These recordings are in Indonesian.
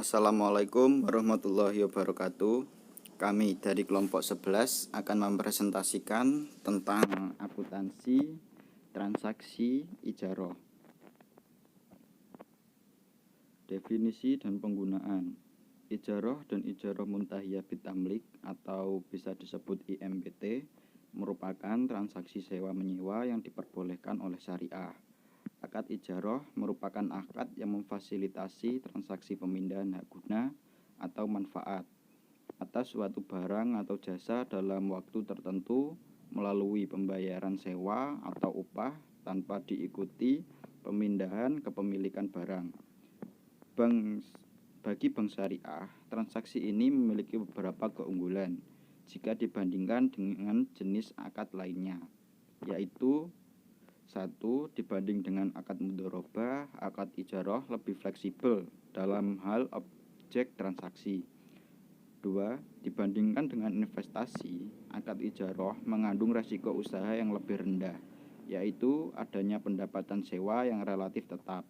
Assalamualaikum warahmatullahi wabarakatuh. Kami dari kelompok 11 akan mempresentasikan tentang akuntansi transaksi ijarah. Definisi dan penggunaan. Ijarah dan ijarah muntahiyah bitamlik atau bisa disebut IMBT merupakan transaksi sewa menyewa yang diperbolehkan oleh syariah. Akad ijarah merupakan akad yang memfasilitasi transaksi pemindahan hak guna atau manfaat atas suatu barang atau jasa dalam waktu tertentu melalui pembayaran sewa atau upah tanpa diikuti pemindahan kepemilikan barang. Bagi bank syariah, transaksi ini memiliki beberapa keunggulan jika dibandingkan dengan jenis akad lainnya, yaitu 1. Dibanding dengan akad mudharabah, akad ijarah lebih fleksibel dalam hal objek transaksi. 2. Dibandingkan dengan investasi, akad ijarah mengandung resiko usaha yang lebih rendah, yaitu adanya pendapatan sewa yang relatif tetap.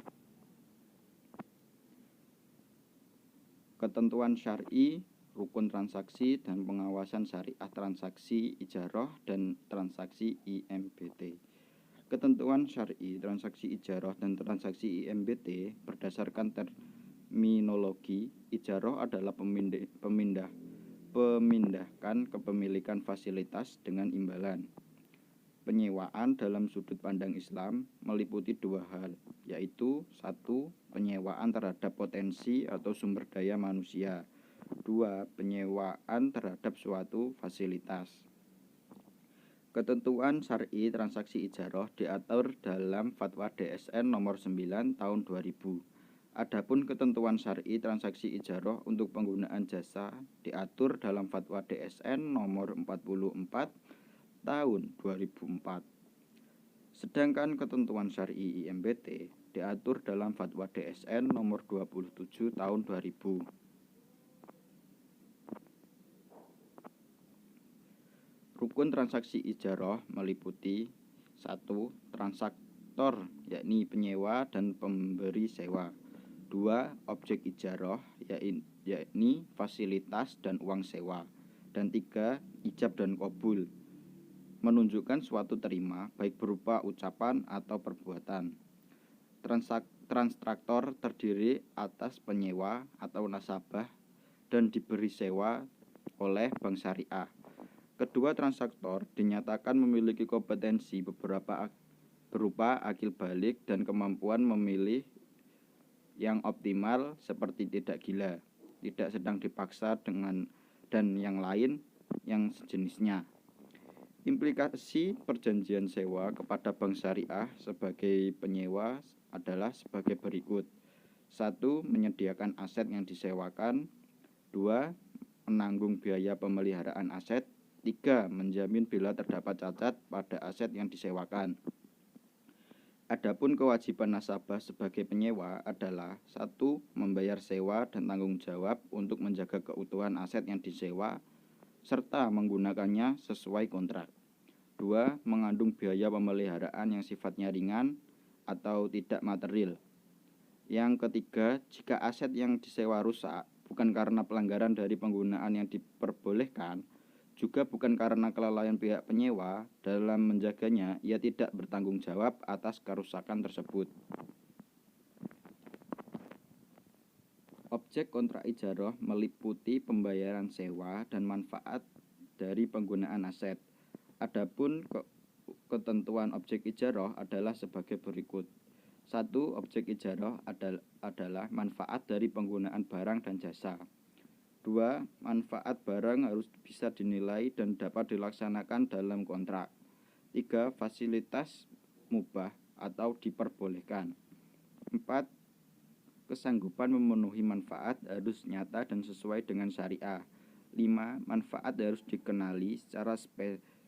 Ketentuan syar'i, rukun transaksi, dan pengawasan syariah transaksi ijarah dan transaksi IMBT. Ketentuan syar'i, transaksi ijarah dan transaksi IMBT berdasarkan terminologi. Ijarah adalah pemindahkan kepemilikan fasilitas dengan imbalan. Penyewaan dalam sudut pandang Islam meliputi dua hal, yaitu 1. Penyewaan terhadap potensi atau sumber daya manusia. 2. Penyewaan terhadap suatu fasilitas. Ketentuan syar'i transaksi ijarah diatur dalam Fatwa DSN nomor 9 tahun 2000. Adapun ketentuan syar'i transaksi ijarah untuk penggunaan jasa diatur dalam Fatwa DSN nomor 44 tahun 2004. Sedangkan ketentuan syar'i IMBT diatur dalam Fatwa DSN nomor 27 tahun 2000. Rukun transaksi ijarah meliputi 1. Transaktor, yakni penyewa dan pemberi sewa. 2. Objek ijarah, yakni fasilitas dan uang sewa. Dan 3. Ijab dan qabul, menunjukkan suatu terima, baik berupa ucapan atau perbuatan. Transaktor terdiri atas penyewa atau nasabah dan diberi sewa oleh bank syariah. Kedua transaktor dinyatakan memiliki kompetensi berupa akil balik dan kemampuan memilih yang optimal seperti tidak gila, tidak sedang dipaksa dan yang lain yang sejenisnya. Implikasi perjanjian sewa kepada bank syariah sebagai penyewa adalah sebagai berikut. 1. Menyediakan aset yang disewakan. 2. Menanggung biaya pemeliharaan aset. 3. Menjamin bila terdapat cacat pada aset yang disewakan. Adapun kewajiban nasabah sebagai penyewa adalah 1. Membayar sewa dan tanggung jawab untuk menjaga keutuhan aset yang disewa serta menggunakannya sesuai kontrak. 2. Mengandung biaya pemeliharaan yang sifatnya ringan atau tidak material. Yang ketiga, jika aset yang disewa rusak bukan karena pelanggaran dari penggunaan yang diperbolehkan, juga bukan karena kelalaian pihak penyewa dalam menjaganya, ia tidak bertanggung jawab atas kerusakan tersebut. Objek kontrak ijarah meliputi pembayaran sewa dan manfaat dari penggunaan aset. Adapun ketentuan objek ijarah adalah sebagai berikut. 1. Objek ijarah adalah manfaat dari penggunaan barang dan jasa. 2. Manfaat barang harus bisa dinilai dan dapat dilaksanakan dalam kontrak. 3. Fasilitas mubah atau diperbolehkan. 4. Kesanggupan memenuhi manfaat harus nyata dan sesuai dengan syariah. 5. Manfaat harus dikenali secara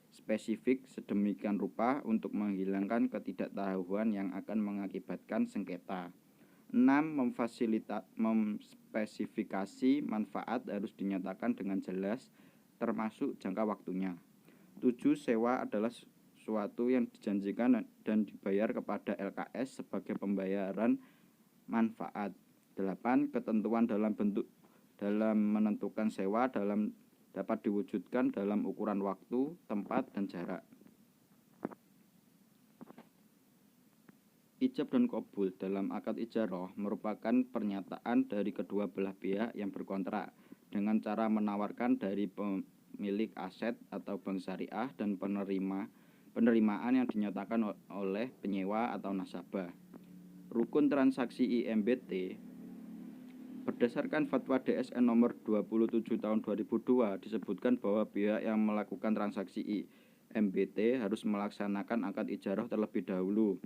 spesifik sedemikian rupa untuk menghilangkan ketidaktahuan yang akan mengakibatkan sengketa. 6. Memspesifikasi manfaat harus dinyatakan dengan jelas termasuk jangka waktunya. 7. Sewa adalah suatu yang dijanjikan dan dibayar kepada LKS sebagai pembayaran manfaat. 8. Ketentuan dalam menentukan sewa dapat diwujudkan dalam ukuran waktu, tempat, dan jarak. Ijab dan qabul dalam akad ijarah merupakan pernyataan dari kedua belah pihak yang berkontrak dengan cara menawarkan dari pemilik aset atau bank syariah dan penerimaan yang dinyatakan oleh penyewa atau nasabah. Rukun transaksi IMBT berdasarkan Fatwa DSN nomor 27 tahun 2002 disebutkan bahwa pihak yang melakukan transaksi IMBT harus melaksanakan akad ijarah terlebih dahulu.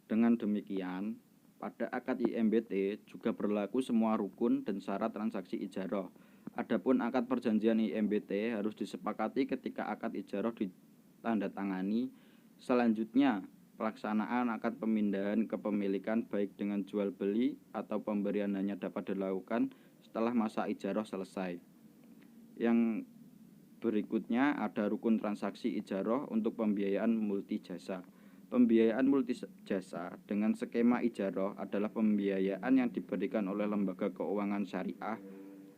Dengan demikian, pada akad IMBT juga berlaku semua rukun dan syarat transaksi ijarah. Adapun akad perjanjian IMBT harus disepakati ketika akad ijarah ditandatangani. Selanjutnya, pelaksanaan akad pemindahan kepemilikan baik dengan jual beli atau pemberian hanya dapat dilakukan setelah masa ijarah selesai. Yang berikutnya ada rukun transaksi ijarah untuk pembiayaan multijasa. Pembiayaan multijasa dengan skema ijarah adalah pembiayaan yang diberikan oleh lembaga keuangan syariah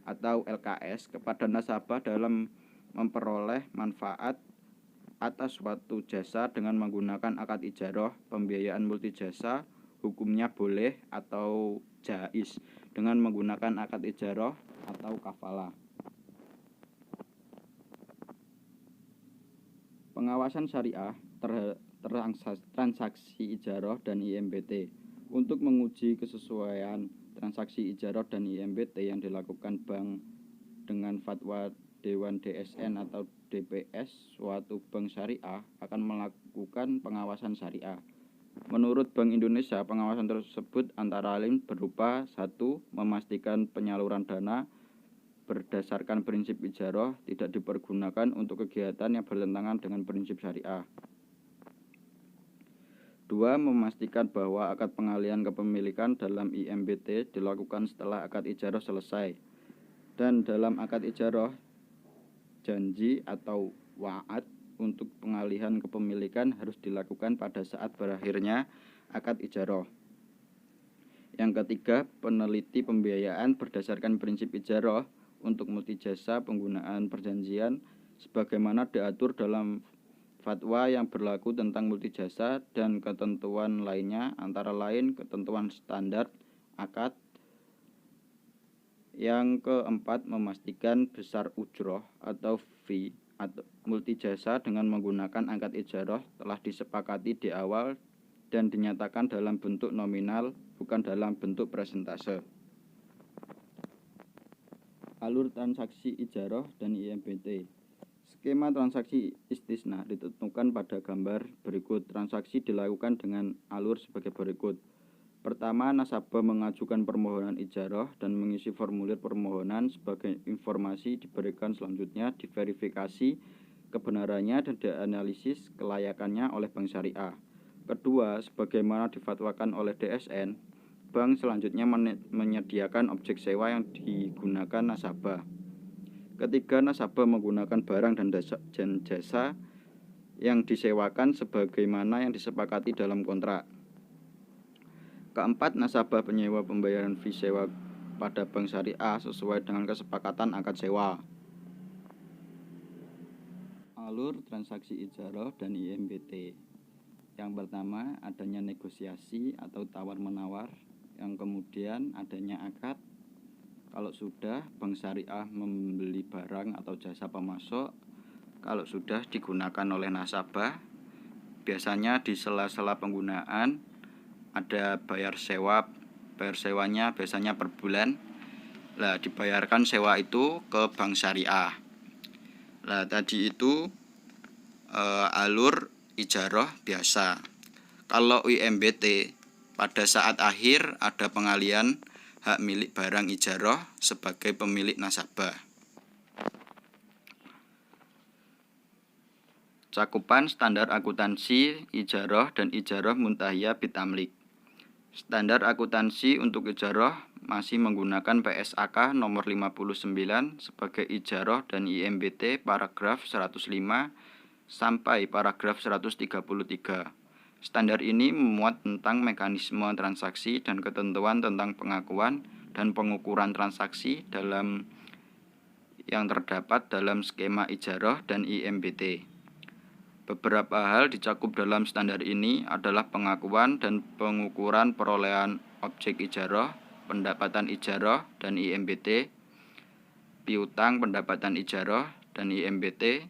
atau LKS kepada nasabah dalam memperoleh manfaat atas suatu jasa dengan menggunakan akad ijarah. Pembiayaan multijasa hukumnya boleh atau jaiz dengan menggunakan akad ijarah atau kafalah. Pengawasan syariah transaksi ijarah dan IMBT. Untuk menguji kesesuaian transaksi ijarah dan IMBT yang dilakukan bank dengan fatwa Dewan DSN atau DPS, suatu bank syariah akan melakukan pengawasan syariah. Menurut Bank Indonesia, pengawasan tersebut antara lain berupa 1. Memastikan penyaluran dana berdasarkan prinsip ijarah tidak dipergunakan untuk kegiatan yang bertentangan dengan prinsip syariah. 2. Memastikan bahwa akad pengalihan kepemilikan dalam IMBT dilakukan setelah akad ijarah selesai. Dan dalam akad ijarah, janji atau wa'ad untuk pengalihan kepemilikan harus dilakukan pada saat berakhirnya akad ijarah. Yang ketiga, peneliti pembiayaan berdasarkan prinsip ijarah untuk multijasa penggunaan perjanjian sebagaimana diatur dalam fatwa yang berlaku tentang multijasa dan ketentuan lainnya, antara lain ketentuan standar akad. Yang keempat, memastikan besar ujroh atau fee atau multijasa dengan menggunakan akad ijarah telah disepakati di awal dan dinyatakan dalam bentuk nominal, bukan dalam bentuk persentase. Alur transaksi ijarah dan IMBT. Skema transaksi istisna ditentukan pada gambar berikut. Transaksi dilakukan dengan alur sebagai berikut. Pertama, nasabah mengajukan permohonan ijarah dan mengisi formulir permohonan. Sebagai informasi diberikan selanjutnya diverifikasi kebenarannya dan dianalisis kelayakannya oleh bank syariah. Kedua, sebagaimana difatwakan oleh DSN, bank selanjutnya menyediakan objek sewa yang digunakan nasabah. Ketiga, nasabah menggunakan barang dan jasa yang disewakan sebagaimana yang disepakati dalam kontrak. Keempat, nasabah penyewa pembayaran fee sewa pada bank syariah sesuai dengan kesepakatan akad sewa. Alur transaksi ijarah dan IMBT. Yang pertama, adanya negosiasi atau tawar-menawar. Yang kemudian adanya akad. Kalau sudah, bank syariah membeli barang atau jasa pemasok. Kalau sudah digunakan oleh nasabah, biasanya di sela-sela penggunaan ada bayar sewa. Bayar sewanya biasanya per bulan. Lah, dibayarkan sewa itu ke bank syariah. Lah, tadi itu alur ijarah biasa. Kalau IMBT, pada saat akhir ada pengalihan hak milik barang ijarah sebagai pemilik nasabah. Cakupan standar akuntansi ijarah dan ijarah muntahiyah bitamlik. Standar akuntansi untuk ijarah masih menggunakan PSAK nomor 59 sebagai ijarah dan IMBT paragraf 105 sampai paragraf 133. Standar ini memuat tentang mekanisme transaksi dan ketentuan tentang pengakuan dan pengukuran transaksi yang terdapat dalam skema ijarah dan IMBT. Beberapa hal dicakup dalam standar ini adalah pengakuan dan pengukuran perolehan objek ijarah, pendapatan ijarah dan IMBT, piutang pendapatan ijarah dan IMBT,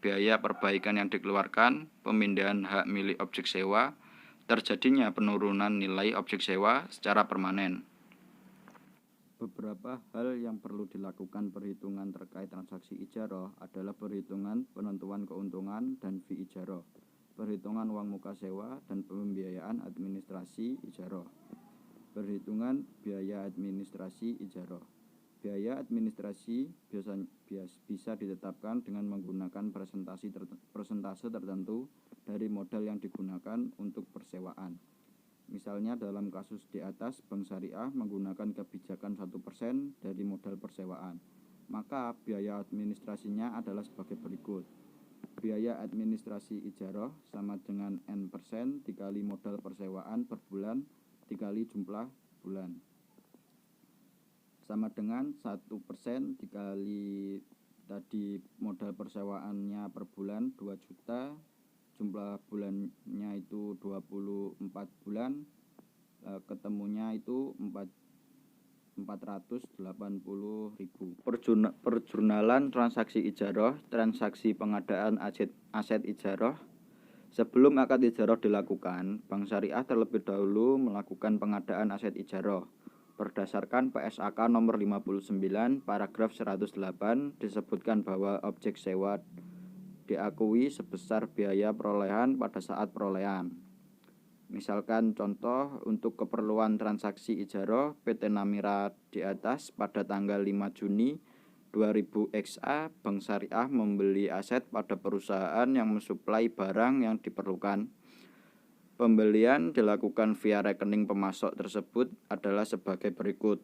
biaya perbaikan yang dikeluarkan, pemindahan hak milik objek sewa, terjadinya penurunan nilai objek sewa secara permanen. Beberapa hal yang perlu dilakukan perhitungan terkait transaksi ijarah adalah perhitungan penentuan keuntungan dan fee ijarah, perhitungan uang muka sewa, dan pembiayaan administrasi ijarah. Perhitungan biaya administrasi ijarah. Biaya administrasi bisa ditetapkan dengan menggunakan persentase tertentu dari modal yang digunakan untuk persewaan. Misalnya dalam kasus di atas, Bank Syariah menggunakan kebijakan 1% dari modal persewaan. Maka biaya administrasinya adalah sebagai berikut. Biaya administrasi ijarah sama dengan N% dikali modal persewaan per bulan dikali jumlah bulan. Sama dengan 1% dikali tadi modal persewaannya per bulan 2 juta, jumlah bulannya itu 24 bulan, ketemunya itu 480.000. Perjurnalan transaksi ijarah, transaksi pengadaan aset ijarah. Sebelum akad ijarah dilakukan, Bank Syariah terlebih dahulu melakukan pengadaan aset ijarah. Berdasarkan PSAK nomor 59 paragraf 108 disebutkan bahwa objek sewa diakui sebesar biaya perolehan pada saat perolehan. Misalkan contoh untuk keperluan transaksi ijarah PT Namira di atas pada tanggal 5 Juni 2000 XA, Bank Syariah membeli aset pada perusahaan yang mensuplai barang yang diperlukan. Pembelian dilakukan via rekening pemasok tersebut adalah sebagai berikut.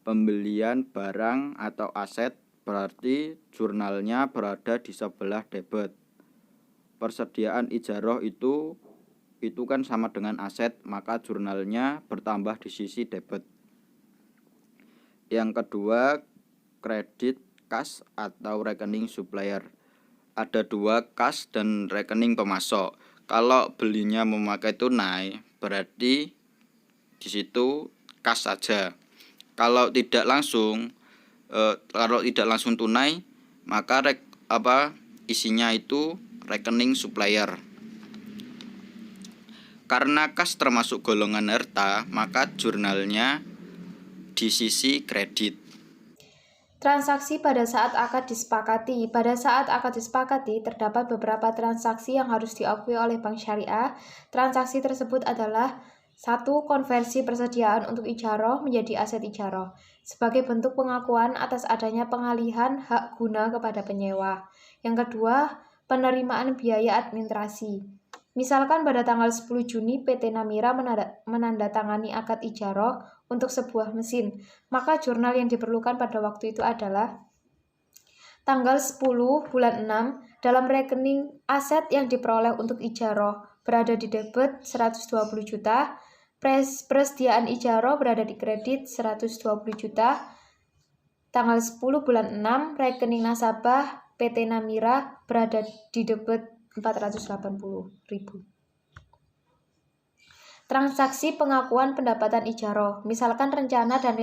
Pembelian barang atau aset berarti jurnalnya berada di sebelah debit. Persediaan ijarah itu kan sama dengan aset, maka jurnalnya bertambah di sisi debit. Yang kedua, kredit kas atau rekening supplier. Ada dua kas dan rekening pemasok. Kalau belinya memakai tunai, berarti di situ kas saja. Kalau tidak langsung tunai, maka isinya itu rekening supplier. Karena kas termasuk golongan harta, maka jurnalnya di sisi kredit. Transaksi pada saat akad disepakati. Pada saat akad disepakati, terdapat beberapa transaksi yang harus diakui oleh Bank Syariah. Transaksi tersebut adalah 1. Konversi persediaan untuk ijarah menjadi aset ijarah sebagai bentuk pengakuan atas adanya pengalihan hak guna kepada penyewa. Yang kedua, penerimaan biaya administrasi. Misalkan pada tanggal 10 Juni PT Namira menandatangani akad ijarah untuk sebuah mesin, maka jurnal yang diperlukan pada waktu itu adalah tanggal 10 bulan 6 dalam rekening aset yang diperoleh untuk ijarah berada di debit 120 juta, persediaan ijarah berada di kredit 120 juta, tanggal 10 bulan 6 rekening nasabah PT Namira berada di debit 480.000. Transaksi pengakuan pendapatan ijarah, misalkan rencana dan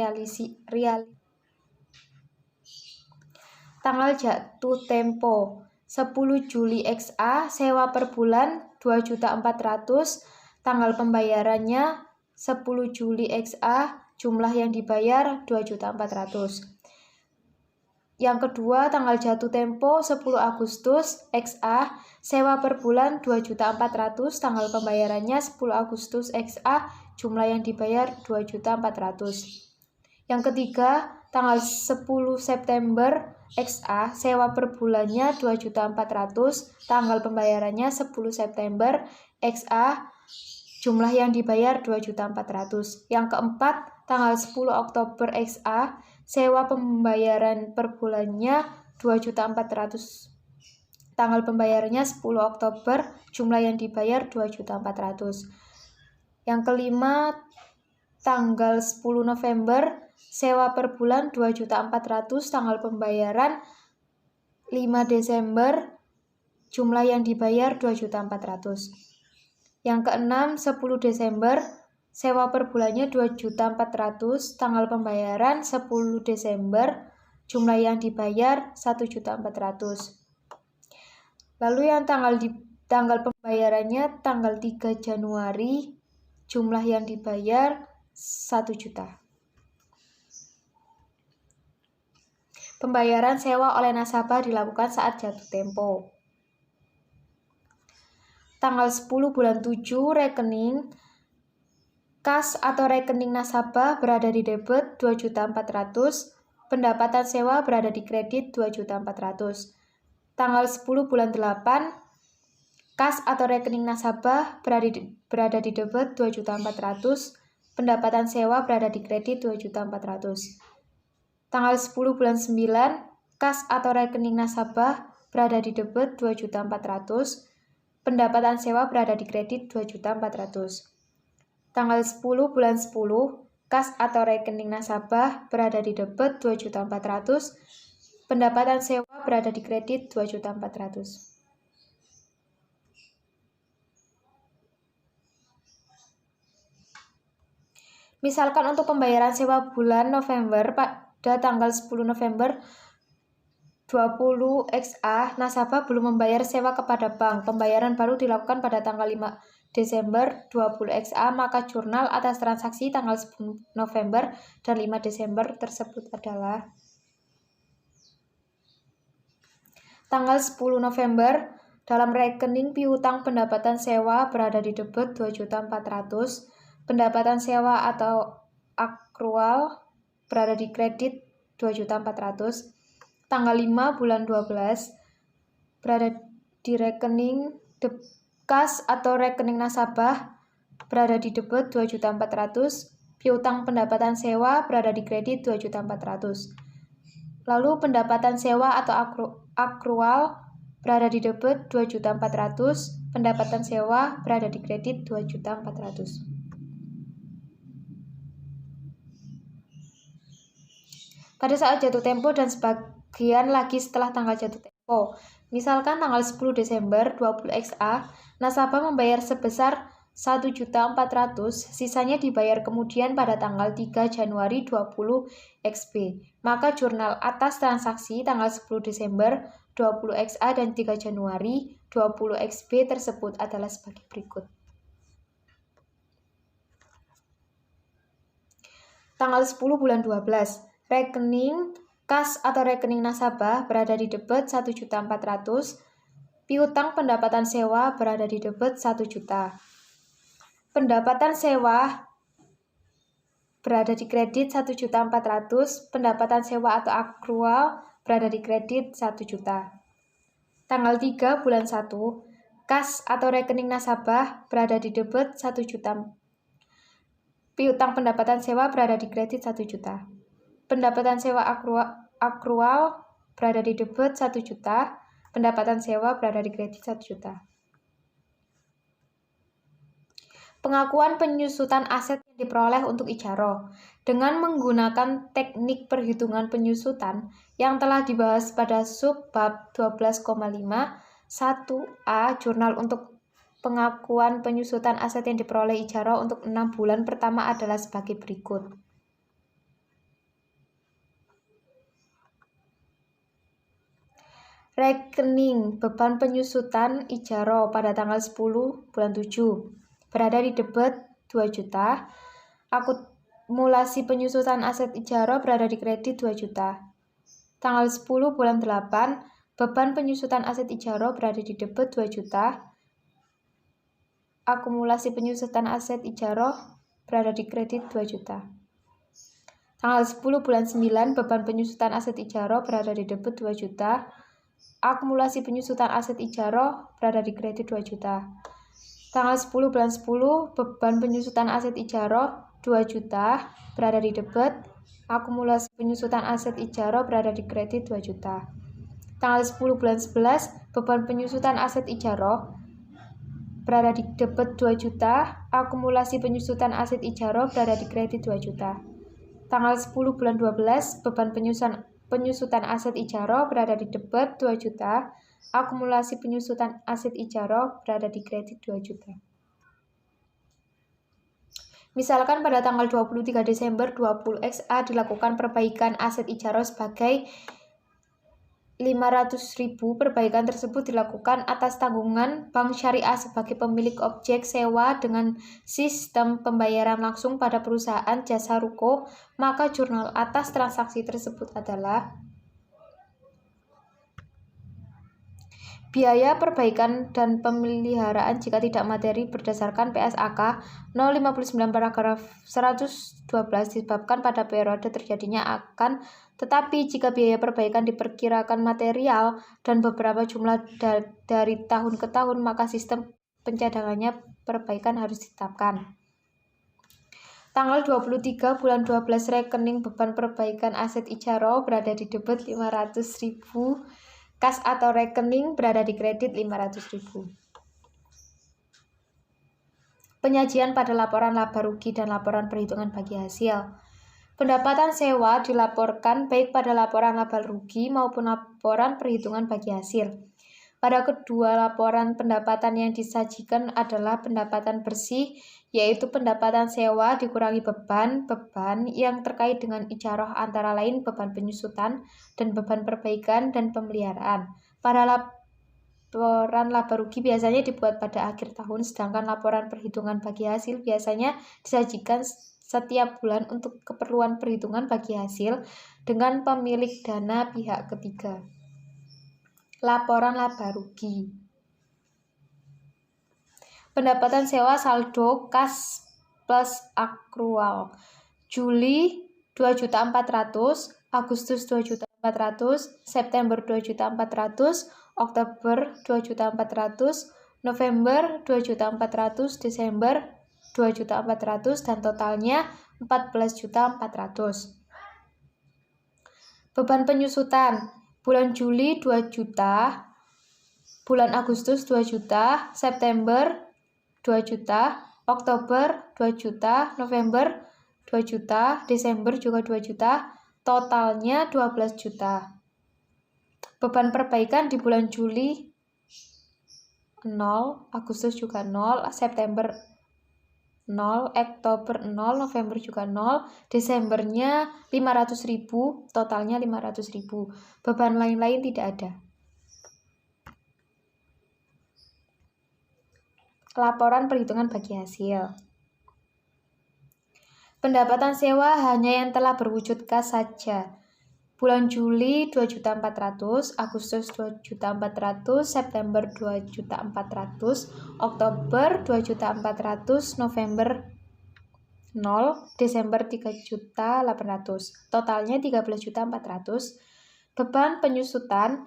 tanggal jatuh tempo 10 Juli XA, sewa per bulan 2.400.000, tanggal pembayarannya 10 Juli XA, jumlah yang dibayar 2.400.000. Yang kedua, tanggal jatuh tempo 10 Agustus XA, sewa per bulan 2.400.000, tanggal pembayarannya 10 Agustus XA, jumlah yang dibayar 2.400.000. Yang ketiga, tanggal 10 September XA, sewa per bulannya 2.400.000, tanggal pembayarannya 10 September XA, jumlah yang dibayar 2.400.000. Yang keempat, tanggal 10 Oktober XA, sewa pembayaran per bulannya 2.400.000, Tanggal pembayarannya 10 Oktober, jumlah yang dibayar 2.400.000. Yang kelima, tanggal 10 November, sewa per bulan 2.400.000, tanggal pembayaran 5 Desember, jumlah yang dibayar 2.400.000. Yang keenam, 10 Desember, sewa per bulannya 2.400.000, tanggal pembayaran 10 Desember, jumlah yang dibayar 1.400.000. Lalu yang tanggal pembayarannya tanggal 3 Januari, jumlah yang dibayar 1 juta. Pembayaran sewa oleh nasabah dilakukan saat jatuh tempo. Tanggal 10 bulan 7, rekening kas atau rekening nasabah berada di debit 2.400.000, pendapatan sewa berada di kredit 2.400.000. Tanggal 10 bulan 8, kas atau rekening nasabah berada di debit 2.400.000, pendapatan sewa berada di kredit 2.400.000. Tanggal 10 bulan 9, kas atau rekening nasabah berada di debit 2.400.000, pendapatan sewa berada di kredit 2.400.000. Tanggal 10 bulan 10, kas atau rekening nasabah berada di debit 2.400.000, pendapatan sewa berada di kredit 2.400.000. Misalkan untuk pembayaran sewa bulan November pada tanggal 10 November 20 XA, nasabah belum membayar sewa kepada bank. Pembayaran baru dilakukan pada tanggal 5 Desember 20 XA, maka jurnal atas transaksi tanggal 10 November dan 5 Desember tersebut adalah tanggal 10 November, dalam rekening piutang pendapatan sewa berada di debit 2.400.000, pendapatan sewa atau akrual berada di kredit 2.400.000. Tanggal 5 bulan 12 berada di rekening kas atau rekening nasabah berada di debit 2.400.000, piutang pendapatan sewa berada di kredit 2.400.000. Lalu pendapatan sewa atau akrual berada di debit 2.400.000, pendapatan sewa berada di kredit 2.400.000. Pada saat jatuh tempo dan sebagian lagi setelah tanggal jatuh tempo. Misalkan tanggal 10 Desember 20 XA, nasabah membayar sebesar 1.400.000, sisanya dibayar kemudian pada tanggal 3 Januari 20 XB. Maka jurnal atas transaksi tanggal 10 Desember 20 XA dan 3 Januari 20 XB tersebut adalah sebagai berikut. Tanggal 10 bulan 12. Rekening kas atau rekening nasabah berada di debit 1.400.000, piutang pendapatan sewa berada di debit 1 juta. Pendapatan sewa berada di kredit 1.400.000, pendapatan sewa atau akrual berada di kredit 1 juta. Tanggal 3 bulan 1, kas atau rekening nasabah berada di debit 1 juta. Piutang pendapatan sewa berada di kredit 1 juta. Pendapatan sewa akrual berada di debit 1 juta, pendapatan sewa berada di kredit 1 juta. Pengakuan penyusutan aset yang diperoleh untuk ijaroh. Dengan menggunakan teknik perhitungan penyusutan yang telah dibahas pada subbab 12,5 1A jurnal untuk pengakuan penyusutan aset yang diperoleh ijaroh untuk 6 bulan pertama adalah sebagai berikut. Rekening beban penyusutan ijaroh pada tanggal 10 bulan 7 berada di debit 2 juta. Akumulasi penyusutan aset ijaroh berada di kredit 2 juta. Tanggal 10 bulan 8 beban penyusutan aset ijaroh berada di debit 2 juta. Akumulasi penyusutan aset ijaroh berada di kredit 2 juta. Tanggal 10 bulan 9 beban penyusutan aset ijaroh berada di debit 2 juta. Akumulasi penyusutan aset ijaroh berada di kredit 2 juta. Tanggal 10 bulan 10, beban penyusutan aset ijaroh 2 juta berada di debit. Akumulasi penyusutan aset ijaroh berada di kredit 2 juta. Tanggal 10 bulan 11, beban penyusutan aset ijaroh berada di debit 2 juta, akumulasi penyusutan aset ijaroh berada di kredit 2 juta. Tanggal 10 bulan 12, beban penyusutan aset ijaroh berada di debit 2 juta, akumulasi penyusutan aset ijaroh berada di kredit 2 juta. Misalkan pada tanggal 23 Desember 20XA dilakukan perbaikan aset ijaroh sebagai 500.000. Perbaikan tersebut dilakukan atas tanggungan Bank Syariah sebagai pemilik objek sewa dengan sistem pembayaran langsung pada perusahaan jasa ruko, maka jurnal atas transaksi tersebut adalah biaya perbaikan dan pemeliharaan jika tidak materi berdasarkan PSAK 059 paragraf 112 disebabkan pada periode terjadinya akan, tetapi jika biaya perbaikan diperkirakan material dan beberapa jumlah dari tahun ke tahun, maka sistem pencadangannya perbaikan harus ditetapkan. Tanggal 23 bulan 12, rekening beban perbaikan aset ijaroh berada di debit 500.000. Kas atau rekening berada di kredit 500.000. Penyajian pada laporan laba rugi dan laporan perhitungan bagi hasil. Pendapatan sewa dilaporkan baik pada laporan laba rugi maupun laporan perhitungan bagi hasil. Pada kedua laporan pendapatan yang disajikan adalah pendapatan bersih, yaitu pendapatan sewa dikurangi beban yang terkait dengan ijaroh, antara lain beban penyusutan dan beban perbaikan dan pemeliharaan. Pada laporan laba rugi biasanya dibuat pada akhir tahun, sedangkan laporan perhitungan bagi hasil biasanya disajikan setiap bulan untuk keperluan perhitungan bagi hasil dengan pemilik dana pihak ketiga. Laporan laba rugi. Pendapatan sewa saldo kas plus akrual. Juli 2.400.000, Agustus 2.400.000, September 2.400.000, Oktober 2.400.000, November 2.400.000, Desember 2.400.000, dan totalnya 14.400.000. Beban penyusutan. Bulan Juli 2 juta, bulan Agustus 2 juta, September 2 juta, Oktober 2 juta, November 2 juta, Desember juga 2 juta, totalnya 12 juta. Beban perbaikan di bulan Juli 0, Agustus juga 0, September 0, Oktober 0, November juga 0, Desembernya 500.000, totalnya 500.000. Beban lain-lain tidak ada. Laporan perhitungan bagi hasil. Pendapatan sewa hanya yang telah berwujud kas saja. Bulan Juli 2.400.000, Agustus 2.400.000, September 2.400.000, Oktober 2.400.000, November 0, Desember 3.800.000, totalnya 13.400.000. Beban penyusutan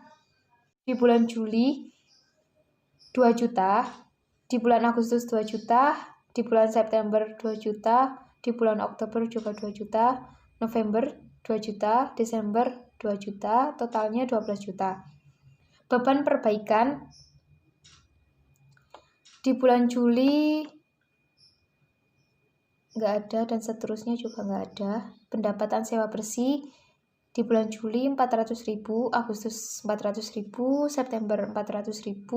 di bulan Juli 2 juta, di bulan Agustus 2 juta, di bulan September 2 juta, di bulan Oktober juga 2 juta, November 2 juta, Desember 2 juta, totalnya 12 juta. Beban perbaikan di bulan Juli nggak ada dan seterusnya juga nggak ada. Pendapatan sewa bersih di bulan Juli 400.000, Agustus 400.000, September 400.000,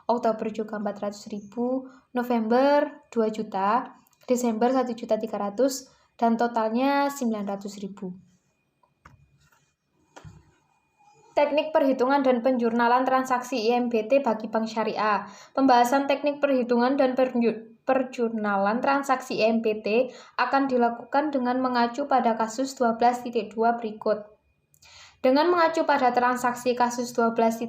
Oktober juga 400.000, November 2 juta, Desember 1.300.000, dan totalnya 900.000. Teknik perhitungan dan penjurnalan transaksi IMBT bagi Bank Syariah. Pembahasan teknik perhitungan dan perjurnalan transaksi IMBT akan dilakukan dengan mengacu pada kasus 12.2 berikut. Dengan mengacu pada transaksi kasus 12.1,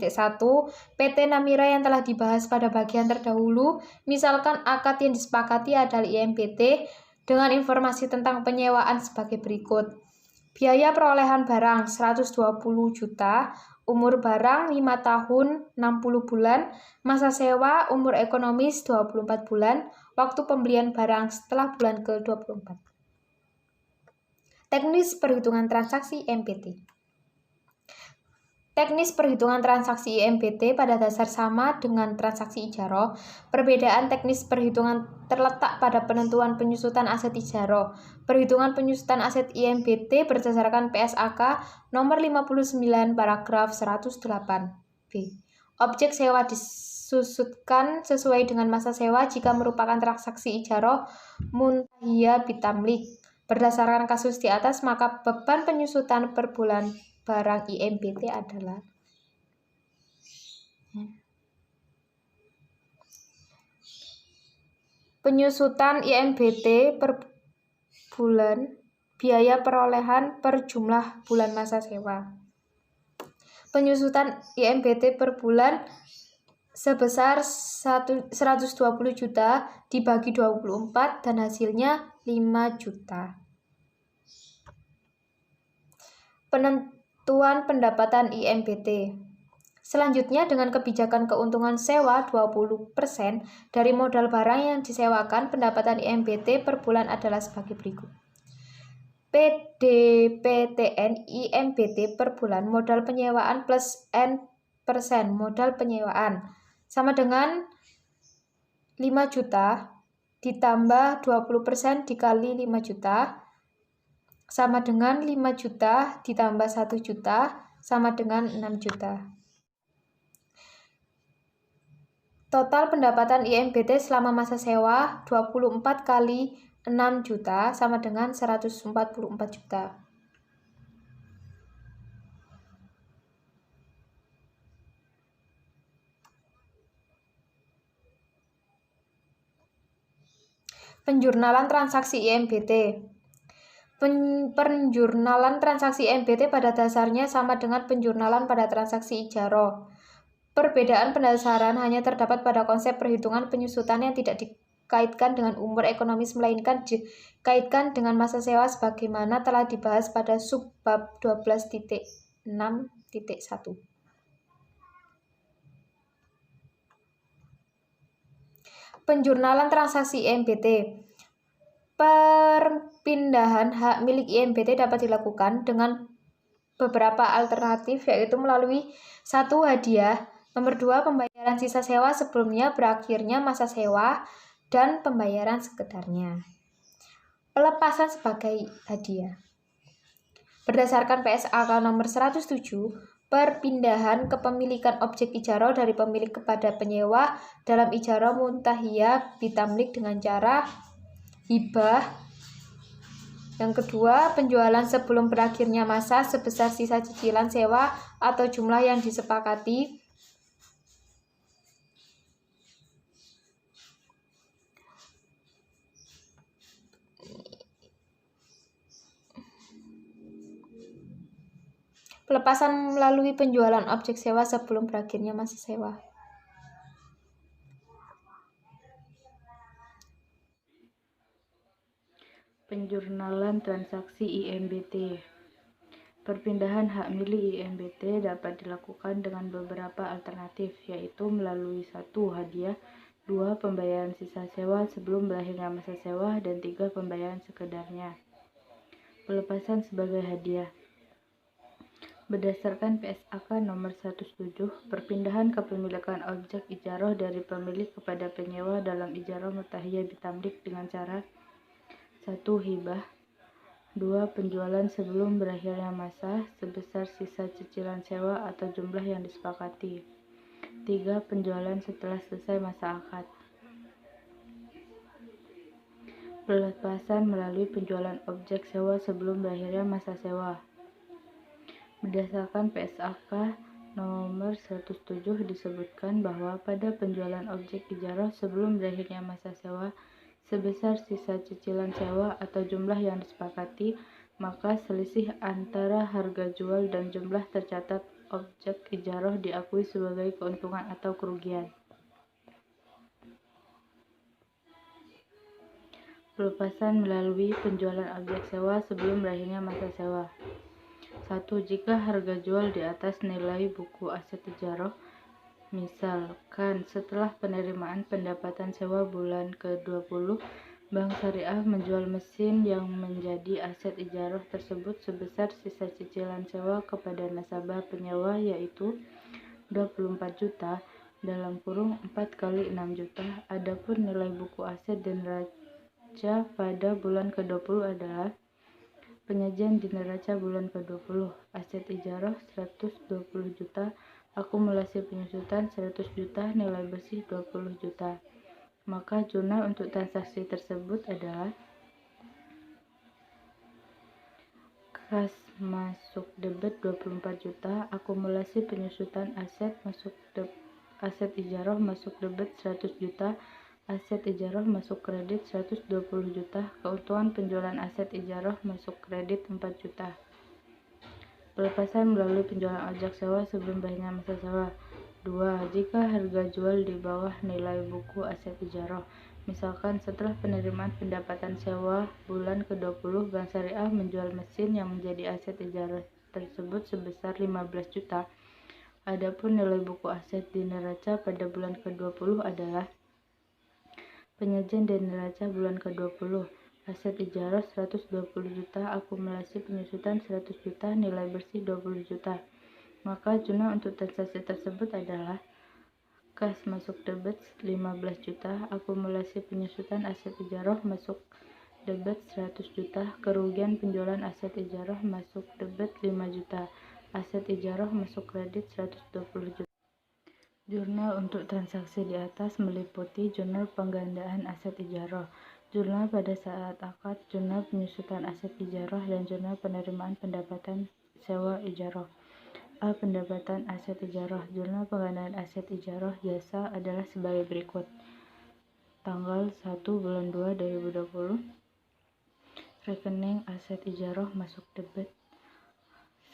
PT Namira yang telah dibahas pada bagian terdahulu, misalkan akad yang disepakati adalah IMBT dengan informasi tentang penyewaan sebagai berikut. Biaya perolehan barang 120 juta, umur barang 5 tahun 60 bulan, masa sewa umur ekonomis 24 bulan, waktu pembelian barang setelah bulan ke-24. Teknis perhitungan transaksi MPT. Teknis perhitungan transaksi IMBT pada dasar sama dengan transaksi ijaroh. Perbedaan teknis perhitungan terletak pada penentuan penyusutan aset ijaroh. Perhitungan penyusutan aset IMBT berdasarkan PSAK nomor 59 paragraf 108B. Objek sewa disusutkan sesuai dengan masa sewa jika merupakan transaksi ijaroh muntahiyah bitamlik. Berdasarkan kasus di atas, maka beban penyusutan per bulan barang IMBT adalah penyusutan IMBT per bulan, biaya perolehan per jumlah bulan masa sewa. Penyusutan IMBT per bulan sebesar 120 juta dibagi 24 dan hasilnya 5 juta. Penentuan pendapatan IMBT. Selanjutnya, dengan kebijakan keuntungan sewa 20% dari modal barang yang disewakan, pendapatan IMBT per bulan adalah sebagai berikut. PDPTN IMBT per bulan modal penyewaan plus N% modal penyewaan sama dengan 5 juta ditambah 20% dikali 5 juta sama dengan 5 juta ditambah 1 juta sama dengan 6 juta. Total pendapatan IMBT selama masa sewa 24 kali 6 juta sama dengan 144 juta. Penjurnalan transaksi IMBT. Penjurnalan transaksi IMBT pada dasarnya sama dengan penjurnalan pada transaksi ijaroh. Perbedaan pendasaran hanya terdapat pada konsep perhitungan penyusutan yang tidak dikaitkan dengan umur ekonomis melainkan dikaitkan dengan masa sewa sebagaimana telah dibahas pada subbab 12.6.1. Penjurnalan transaksi IMBT. Perpindahan hak milik IMBT dapat dilakukan dengan beberapa alternatif, yaitu melalui 1. Hadiah, nomor 2. Pembayaran sisa sewa sebelumnya berakhirnya masa sewa, dan pembayaran sekedarnya. Pelepasan sebagai hadiah. Berdasarkan PSAK nomor 107, perpindahan kepemilikan objek ijaroh dari pemilik kepada penyewa dalam ijaroh muntahiyah bitamlik dengan cara hibah. Yang kedua, penjualan sebelum berakhirnya masa sebesar sisa cicilan sewa atau jumlah yang disepakati. Pelepasan melalui penjualan objek sewa sebelum berakhirnya masa sewa. Penjurnalan transaksi IMBT. Perpindahan hak milik IMBT dapat dilakukan dengan beberapa alternatif, yaitu melalui 1. Hadiah, 2. Pembayaran sisa sewa sebelum berakhirnya masa sewa, dan 3. Pembayaran sekedarnya. Pelepasan sebagai hadiah. Berdasarkan PSAK nomor 107, perpindahan kepemilikan objek ijaroh dari pemilik kepada penyewa dalam ijaroh muntahiyah bitamlik dengan cara 1. Hibah, 2. Penjualan sebelum berakhirnya masa sebesar sisa cicilan sewa atau jumlah yang disepakati, 3. Penjualan setelah selesai masa akad. Pelepasan melalui penjualan objek sewa sebelum berakhirnya masa sewa. Berdasarkan PSAK nomor 107 disebutkan bahwa pada penjualan objek ijaroh sebelum berakhirnya masa sewa sebesar sisa cicilan sewa atau jumlah yang disepakati, maka selisih antara harga jual dan jumlah tercatat objek ijaroh diakui sebagai keuntungan atau kerugian. Pelepasan melalui penjualan objek sewa sebelum berakhirnya masa sewa. 1. Jika harga jual di atas nilai buku aset ijaroh, misalkan setelah penerimaan pendapatan sewa bulan ke-20, Bank Syariah menjual mesin yang menjadi aset ijarah tersebut sebesar sisa cicilan sewa kepada nasabah penyewa, yaitu 24 juta dalam kurung 4 kali 6 juta. Adapun nilai buku aset dan neraca pada bulan ke-20 adalah penyajian di neraca bulan ke-20, aset ijarah 120 juta, akumulasi penyusutan 100 juta, nilai bersih 20 juta. Maka jurnal untuk transaksi tersebut adalah kas masuk debit 24 juta, akumulasi penyusutan aset aset ijarah masuk debit 100 juta, aset ijarah masuk kredit 120 juta, keuntungan penjualan aset ijarah masuk kredit 4 juta. Pelepasan melalui penjualan ojek sewa sebelum berakhirnya masa sewa. 2. Jika harga jual di bawah nilai buku aset ijarah, misalkan setelah penerimaan pendapatan sewa bulan ke-20, Bank Syariah menjual mesin yang menjadi aset ijarah tersebut sebesar 15 juta. Adapun nilai buku aset di neraca pada bulan ke-20 adalah penyajian dan neraca bulan ke-20, aset ijarah 120 juta, akumulasi penyusutan 100 juta, nilai bersih 20 juta. Maka jurnal untuk transaksi tersebut adalah kas masuk debit 15 juta, akumulasi penyusutan aset ijarah masuk debit 100 juta, kerugian penjualan aset ijarah masuk debit 5 juta, aset ijarah masuk kredit 120 juta. Jurnal untuk transaksi di atas meliputi jurnal penggandaan aset ijarah, jurnal pada saat akad, jurnal penyusutan aset ijarah, dan jurnal penerimaan pendapatan sewa ijarah. A. Pendapatan aset ijarah. Jurnal penggandaan aset ijarah jasa adalah sebagai berikut. Tanggal 1 bulan 2 2020, rekening aset ijarah masuk debit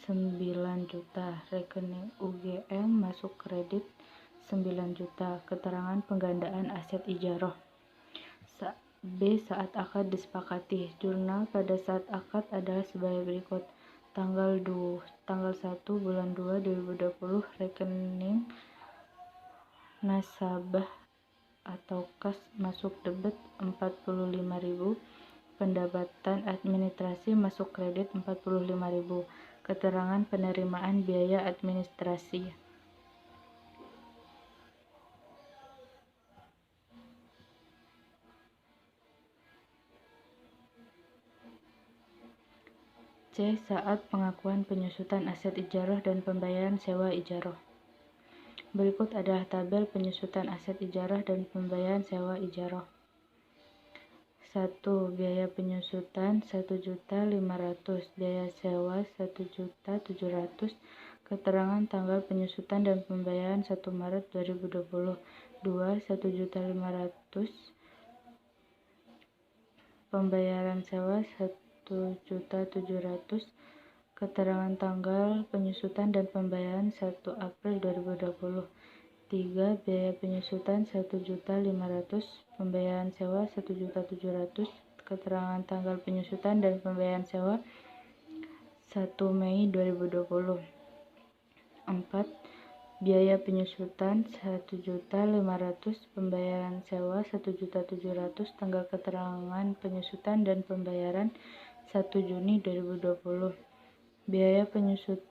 9 juta, rekening UGM masuk kredit 9 juta. Keterangan penggandaan aset ijarah. B. Saat akad disepakati. Jurnal pada saat akad adalah sebagai berikut. Tanggal 1 bulan 2 2020, rekening nasabah atau kas masuk debit 45.000, pendapatan administrasi masuk kredit 45.000. Keterangan penerimaan biaya administrasi. C. Saat pengakuan penyusutan aset ijarah dan pembayaran sewa ijarah. Berikut adalah tabel penyusutan aset ijarah dan pembayaran sewa ijarah. 1. Biaya penyusutan 1.500.000, biaya sewa 1.700.000. Keterangan tanggal penyusutan dan pembayaran 1 Maret 2020. 2. 1.500.000, pembayaran sewa 1.700.000. Keterangan tanggal penyusutan dan pembayaran 1 April 2020. 3. Biaya penyusutan 1.500.000, pembayaran sewa 1.700.000. Keterangan tanggal penyusutan dan pembayaran sewa 1 Mei 2020. 4. Biaya penyusutan 1.500.000, pembayaran sewa 1.700.000. Tanggal keterangan penyusutan dan pembayaran 1 Juni 2020. Biaya penyusutan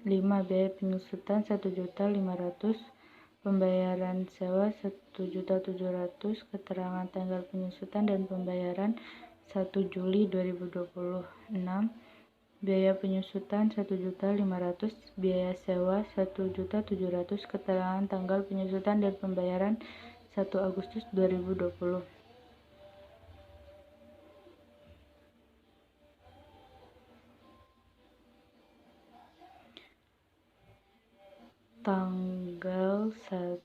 5. Biaya penyusutan 1.500.000, pembayaran sewa 1.700.000. Keterangan tanggal penyusutan dan pembayaran 1 Juli 2020. 6. Biaya penyusutan 1.500.000, biaya sewa 1.700.000. Keterangan tanggal penyusutan dan pembayaran 1 Agustus 2020. Tanggal 1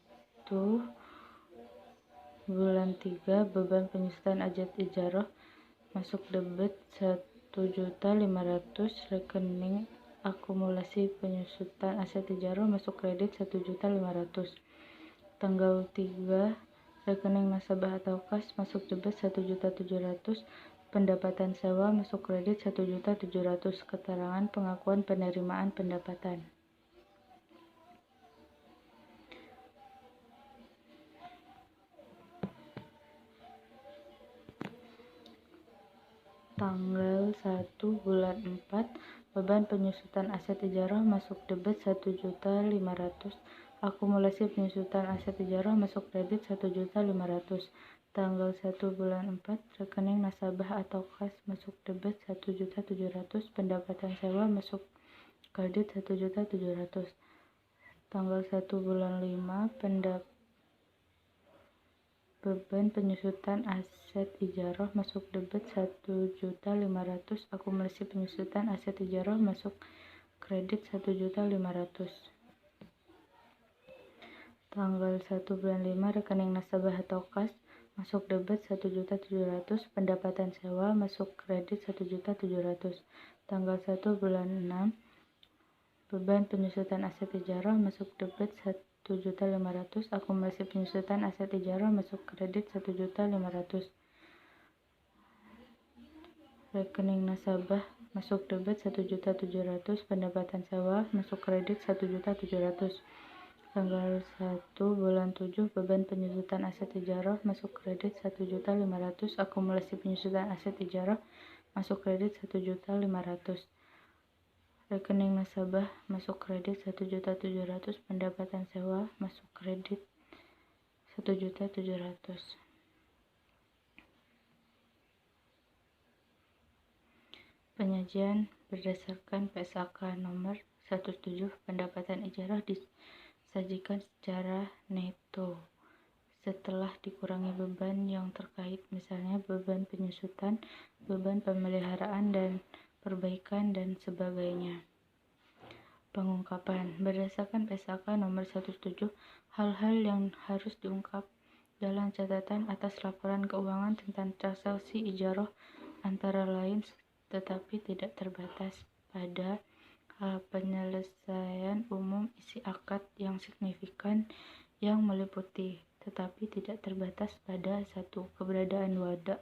bulan 3, beban penyusutan aset ijarah masuk debit 1.500.000, rekening akumulasi penyusutan aset ijarah masuk kredit 1.500.000. Tanggal 3, rekening nasabah atau kas masuk debit 1.700.000, pendapatan sewa masuk kredit 1.700.000. Keterangan pengakuan penerimaan pendapatan. Tanggal 1 bulan 4, beban penyusutan aset ijarah masuk debit 1.500.000. Akumulasi penyusutan aset ijarah masuk kredit 1.500.000. Tanggal 1 bulan 4, rekening nasabah atau kas masuk debit 1.700.000. Pendapatan sewa masuk kredit 1.700.000. Tanggal 1 bulan 5, beban penyusutan aset ijarah masuk debit 1.500.000. Akumulasi penyusutan aset ijarah masuk kredit 1.500.000. Tanggal 1 bulan 5, rekening nasabah atau kas masuk debit 1.700.000. Pendapatan sewa masuk kredit 1.700.000. Tanggal 1 bulan 6, beban penyusutan aset ijarah masuk debit 1.500.000. Akumulasi penyusutan aset ijarah masuk kredit 1.500.000. Rekening nasabah masuk debit 1.700.000. Pendapatan sewa masuk kredit 1.700.000. Tanggal 1 bulan 7, beban penyusutan aset ijarah masuk kredit 1.500.000. Akumulasi penyusutan aset ijarah masuk kredit 1.500.000. Rekening nasabah masuk kredit 1.700.000. Pendapatan sewa masuk kredit 1.700.000. Penyajian berdasarkan PSAK nomor 17, pendapatan ijarah disajikan secara neto setelah dikurangi beban yang terkait, misalnya beban penyusutan, beban pemeliharaan dan perbaikan, dan sebagainya. Pengungkapan berdasarkan PSAK nomor 17, hal-hal yang harus diungkap dalam catatan atas laporan keuangan tentang transaksi ijarah antara lain tetapi tidak terbatas pada penyelesaian umum isi akad yang signifikan yang meliputi, tetapi tidak terbatas pada 1. Keberadaan wadah,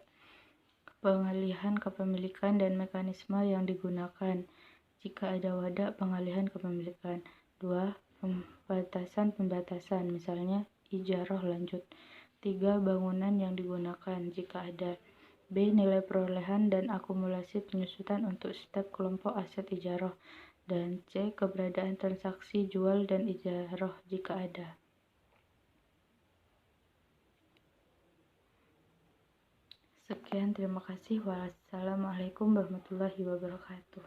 pengalihan kepemilikan dan mekanisme yang digunakan jika ada wadah pengalihan kepemilikan. 2. Pembatasan, misalnya ijarah lanjut. 3. Bangunan yang digunakan jika ada. B. Nilai perolehan dan akumulasi penyusutan untuk setiap kelompok aset ijarah. Dan C. Keberadaan transaksi jual dan ijarah jika ada. Sekian, terima kasih. Wassalamualaikum warahmatullahi wabarakatuh.